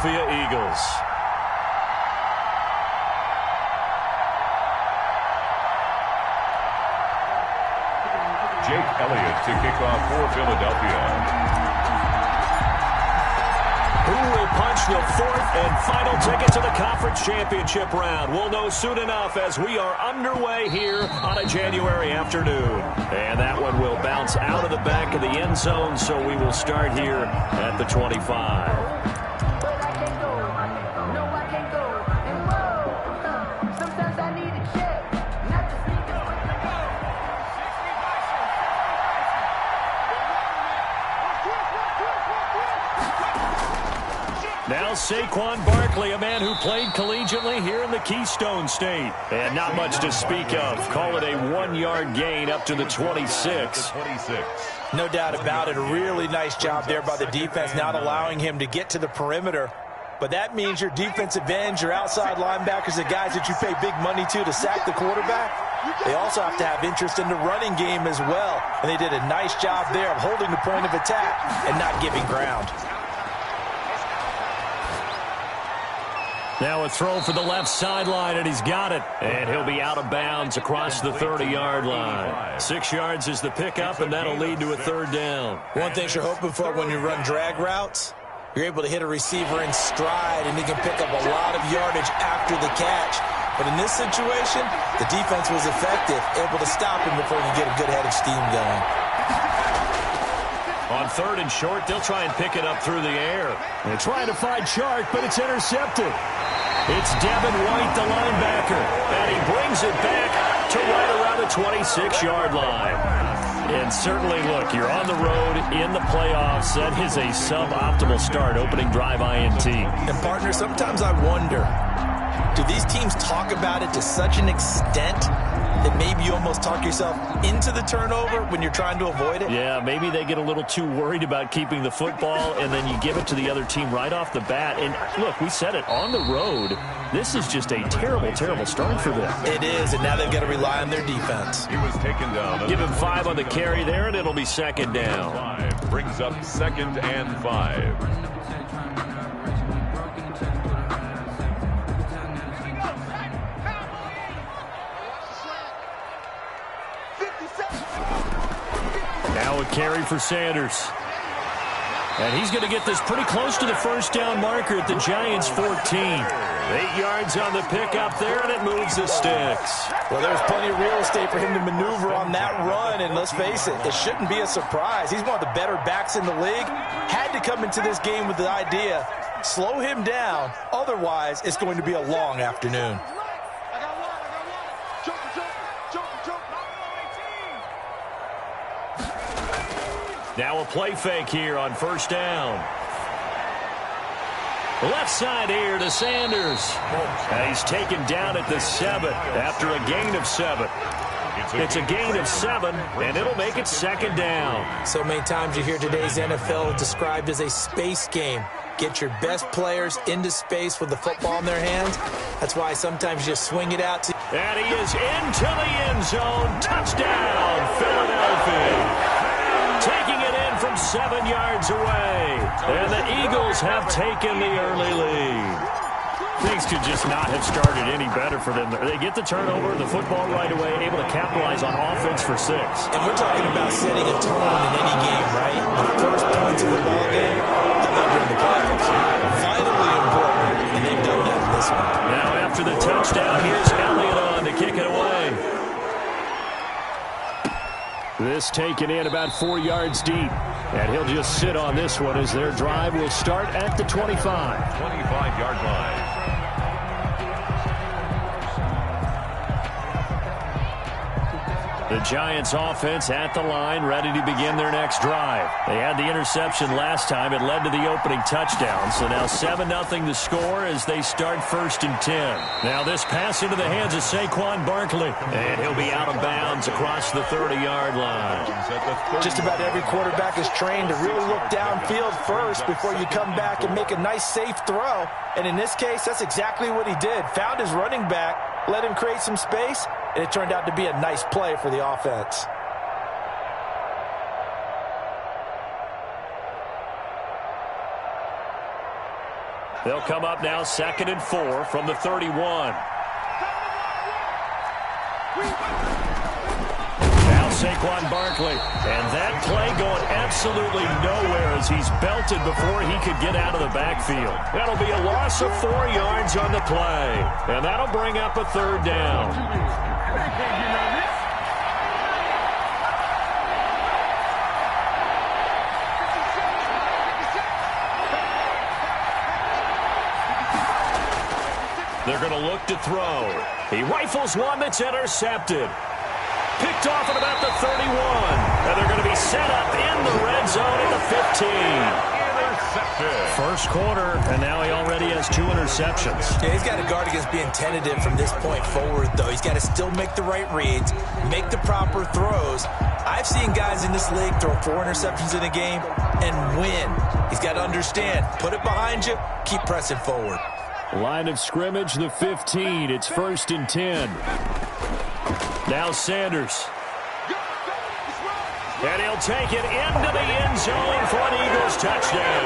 Philadelphia Eagles. Jake Elliott to kick off for Philadelphia. Who will punch the fourth and final ticket to the conference championship round? We'll know soon enough as we are underway here on a January afternoon. And that one will bounce out of the back of the end zone, so we will start here at the 25. Now Saquon Barkley, a man who played collegiately here in the Keystone State. And not much to speak of. Call it a 1-yard gain up to the 26. No doubt about it. A really nice job there by the defense, not allowing him to get to the perimeter. But that means your defensive ends, your outside linebackers, the guys that you pay big money to sack the quarterback, they also have to have interest in the running game as well. And they did a nice job there of holding the point of attack and not giving ground. Now a throw for the left sideline, and he's got it. And he'll be out of bounds across the 30-yard line. 6 yards is the pickup, and that'll lead to a third down. One thing you're hoping for when you run drag routes, you're able to hit a receiver in stride, and he can pick up a lot of yardage after the catch. But in this situation, the defense was effective, able to stop him before you get a good head of steam going. On third and short, they'll try and pick it up through the air. They're trying to find Chark, but it's intercepted. It's Devin White, the linebacker, and he brings it back to right around the 26-yard line. And certainly, look, you're on the road in the playoffs. That is a suboptimal start, opening drive INT. And, partner, sometimes I wonder, do these teams talk about it to such an extent that maybe you almost talk yourself into the turnover when you're trying to avoid it? Yeah, maybe they get a little too worried about keeping the football, and then you give it to the other team right off the bat. And, look, we said it, on the road, this is just a terrible, terrible start for them. It is, and now they've got to rely on their defense. He was taken down. Give him 5 on the carry there, and it'll be second down. 5 brings up 2nd and 5. Now a carry for Sanders. And he's going to get this pretty close to the first down marker at the Giants' 14. 8 yards on the pickup there, and it moves the sticks. Well, there's plenty of real estate for him to maneuver on that run, and let's face it, it shouldn't be a surprise. He's one of the better backs in the league. Had to come into this game with the idea, slow him down, otherwise it's going to be a long afternoon. Now a play fake here on first down. Left side here to Sanders. And he's taken down at the 7 after a gain of 7. It's a gain of 7, and it'll make it second down. So many times you hear today's NFL described as a space game. Get your best players into space with the football in their hands. That's why sometimes you swing it out to... And he is into the end zone. Touchdown, Philadelphia. Taking it in from 7 yards away. And the Eagles have taken the early lead. Things could just not have started any better for them. They get the turnover, the football right away, able to capitalize on offense for 6. And we're talking about setting a tone in any game, right? The first points of the ball game, they're not during the playoffs. Vitally important, and they've done that in this one. Now after the touchdown, here's Elliott on to kick it away. This taken in about 4 yards deep. And he'll just sit on this one as their drive will start at the 25. 25-yard line. The Giants offense at the line, ready to begin their next drive. They had the interception last time. It led to the opening touchdown. So now 7-0 the score as they start 1st and 10. Now this pass into the hands of Saquon Barkley. And he'll be out of bounds across the 30-yard line. Just about every quarterback is trained to really look downfield first before you come back and make a nice, safe throw. And in this case, that's exactly what he did. Found his running back, let him create some space, and it turned out to be a nice play for the offense. They'll come up now 2nd and 4 from the 31. Now Saquon Barkley. And that play going absolutely nowhere as he's belted before he could get out of the backfield. That'll be a loss of 4 yards on the play. And that'll bring up a 3rd down. They're going to look to throw. He rifles one that's intercepted. Picked off at about the 31. And they're going to be set up in the red zone at the 15. Intercepted. First quarter, and now he already has 2 interceptions. Yeah, he's got to guard against being tentative from this point forward, though. He's got to still make the right reads, make the proper throws. I've seen guys in this league throw 4 interceptions in a game and win. He's got to understand, put it behind you, keep pressing forward. Line of scrimmage, the 15. It's 1st and 10. Now Sanders. And he'll take it into the end zone for an Eagles touchdown.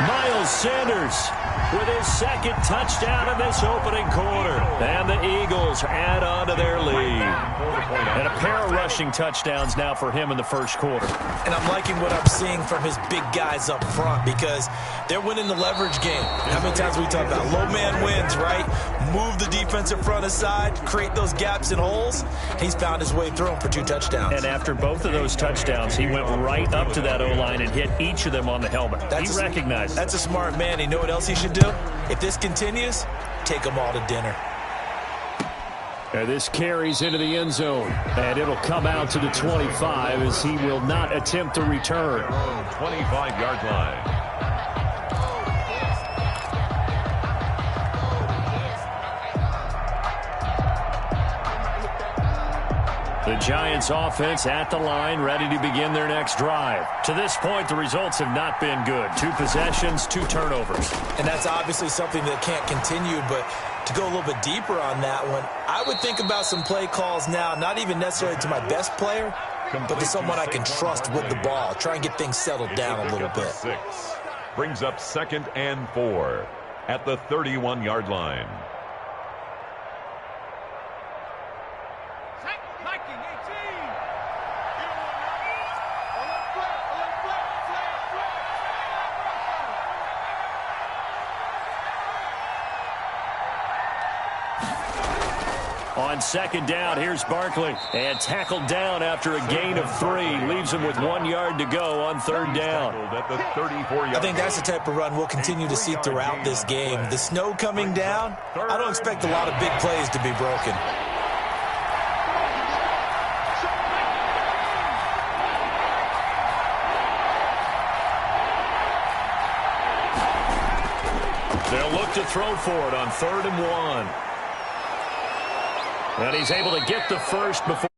Miles Sanders with his 2nd touchdown in this opening quarter. And the Eagles add on to their lead. And a pair of rushing touchdowns now for him in the first quarter. And I'm liking what I'm seeing from his big guys up front because they're winning the leverage game. How many times we talk about low man wins, right? Move the defensive front aside, create those gaps and holes. He's found his way through them for 2 touchdowns. And after both of those touchdowns, he went right up to that O-line and hit each of them on the helmet. He recognized it. That's a smart man. You know what else he should do? If this continues, take them all to dinner. And this carries into the end zone. And it'll come out to the 25 as he will not attempt to return. 25-yard line. The Giants offense at the line, ready to begin their next drive. To this point, the results have not been good. 2 possessions, 2 turnovers. And that's obviously something that can't continue, but to go a little bit deeper on that one, I would think about some play calls now, not even necessarily to my best player, but to someone I can trust with the ball. Try and get things settled down a little bit. 6 brings up 2nd and 4 at the 31-yard line. On 2nd down, here's Barkley. And tackled down after a gain of 3. Leaves him with 1 yard to go on 3rd down. I think that's the type of run we'll continue to see throughout this game. The snow coming down, I don't expect a lot of big plays to be broken. They'll look to throw for it on 3rd and 1. And he's able to get the first before